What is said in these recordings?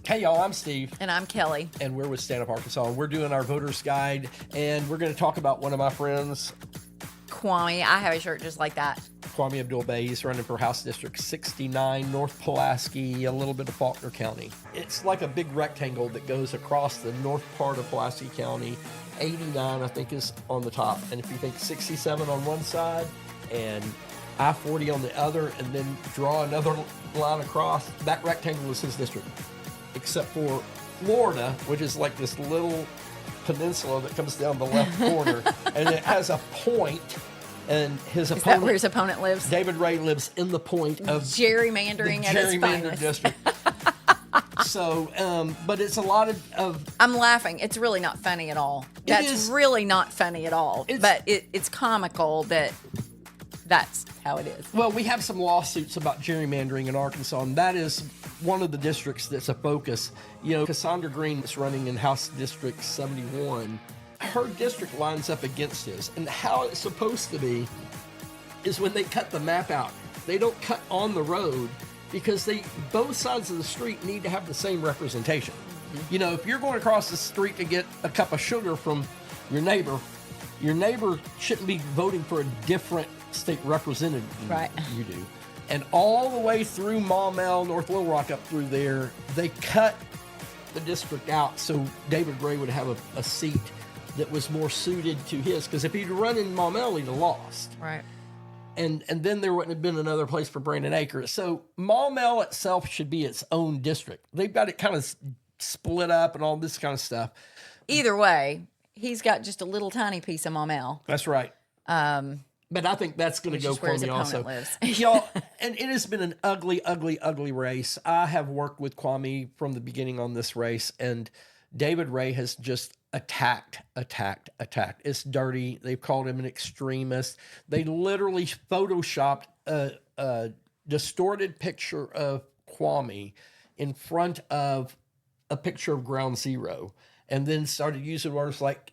Hey y'all, I'm Steve. And I'm Kelly. And we're with Stand Up Arkansas. We're doing our voter's guide, and we're going to talk about one of my friends, Kwami. I have a shirt just like that. Kwami Abdul-Bey. He's running for House District 69, North Pulaski, a little bit of Faulkner County. It's like a big rectangle that goes across the north part of Pulaski County. 89, I think, is on the top. And if you think 67 on one side and I-40 on the other, and then draw another line across, that rectangle is his district. Except for Florida, which is like this little peninsula that comes down the left corner, and it has a point, and his opponent... Is that where his opponent lives? David Ray lives in the point of... Gerrymandering at its finest. District. So, but it's a lot of... I'm laughing. It's really not funny at all. That's really not funny at all. But it's comical that that's how it is. Well, we have some lawsuits about gerrymandering in Arkansas, and that is one of the districts that's a focus. You know, Cassandra Green is running in House District 71. Her district lines up against his. And how it's supposed to be is when they cut the map out, they don't cut on the road because both sides of the street need to have the same representation. Mm-hmm. You know, if you're going across the street to get a cup of sugar from your neighbor shouldn't be voting for a different state representative than you do. And all the way through Maumelle, North Little Rock, up through there, they cut the district out so David Ray would have a seat that was more suited to his. Because if he'd run in Maumelle, he'd have lost. Right. And then there wouldn't have been another place for Brandon Akers. So Maumelle itself should be its own district. They've got it kind of split up and all this kind of stuff. Either way, he's got just a little tiny piece of Maumelle. That's right. But I think that's going to go for me also. Lives. Y'all, and it has been an ugly, ugly, ugly race. I have worked with Kwami from the beginning on this race, and David Ray has just attacked. It's dirty. They've called him an extremist. They literally photoshopped a distorted picture of Kwami in front of a picture of Ground Zero, and then started using words like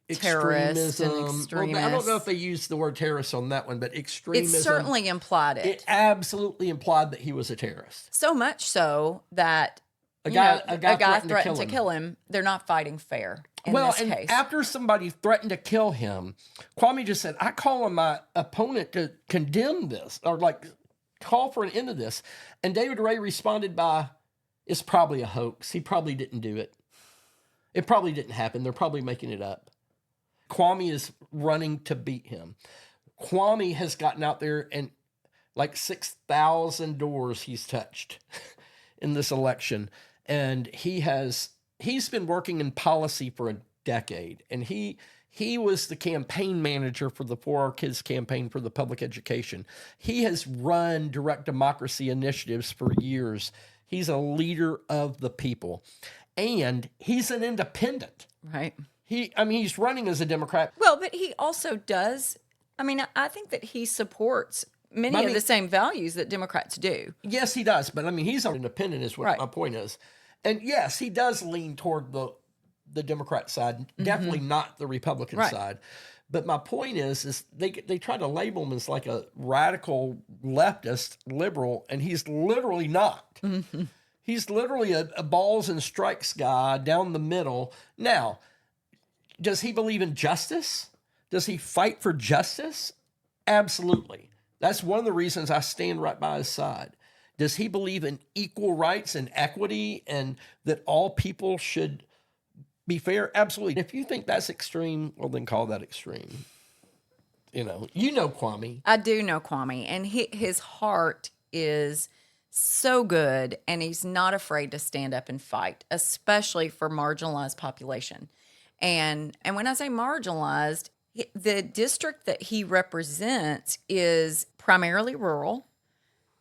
extremism. Well, I don't know if they used the word terrorist on that one, but extremism. It certainly implied it. It absolutely implied that he was a terrorist. So much so that a guy threatened to kill him. They're not fighting fair in this case. After somebody threatened to kill him, Kwami just said, I call on my opponent to condemn this or like call for an end of this. And David Ray responded by, it's probably a hoax. He probably didn't do it. It probably didn't happen. They're probably making it up. Kwami is running to beat him. Kwami has gotten out there and like 6,000 doors he's touched in this election. And he's been working in policy for a decade. And he was the campaign manager for the For Our Kids campaign for the public education. He has run direct democracy initiatives for years. He's a leader of the people. And he's an independent. Right. He's running as a Democrat. Well, but he also does. I think that he supports many of the same values that Democrats do. Yes, he does. But he's an independent is what my point is. And yes, he does lean toward the Democrat side, definitely not the Republican side. But my point is they try to label him as like a radical leftist liberal, and he's literally not. Mm-hmm. He's literally a balls and strikes guy down the middle. Now, does he believe in justice? Does he fight for justice? Absolutely. That's one of the reasons I stand right by his side. Does he believe in equal rights and equity and that all people should be fair? Absolutely. If you think that's extreme, well, then call that extreme. You know Kwami. I do know Kwami, and his heart is so good, and he's not afraid to stand up and fight, especially for marginalized population. And when I say marginalized, the district that he represents is primarily rural.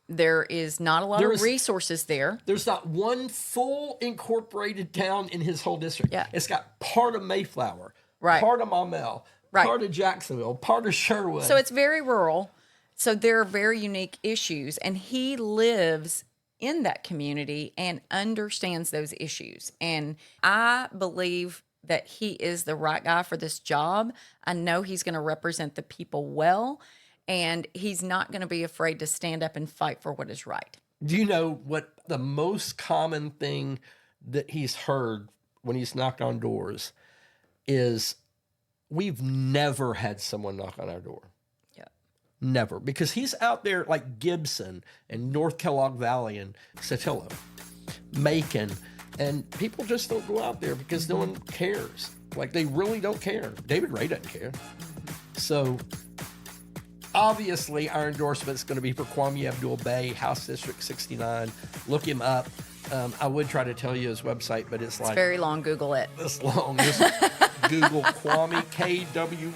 There is not a lot of resources there. There's not one full incorporated town in his whole district. Yeah. It's got part of Mayflower, part of Maumelle, part of Jacksonville, part of Sherwood. So it's very rural. So there are very unique issues, and he lives in that community and understands those issues. And I believe that he is the right guy for this job. I know he's going to represent the people well, and he's not going to be afraid to stand up and fight for what is right. Do you know what the most common thing that he's heard when he's knocked on doors is? We've never had someone knock on our door. Yeah. Never. Because he's out there like Gibson and North Kellogg Valley and Saltillo, Macon, and people just don't go out there because no one cares. Like, they really don't care. David Ray doesn't care. So obviously our endorsement is going to be for Kwami Abdul-Bey, House District 69. Look him up. I would try to tell you his website, but it's like... It's very long. Google it. It's long. Just Google Kwami, Kwami.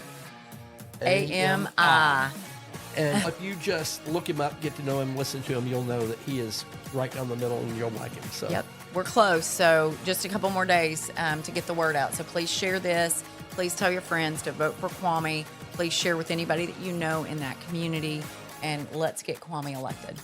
And if you just look him up, get to know him, listen to him, you'll know that he is right down the middle and you'll like him. So. Yep. We're close. So just a couple more days to get the word out. So please share this. Please tell your friends to vote for Kwami. Please share with anybody that you know in that community. And let's get Kwami elected.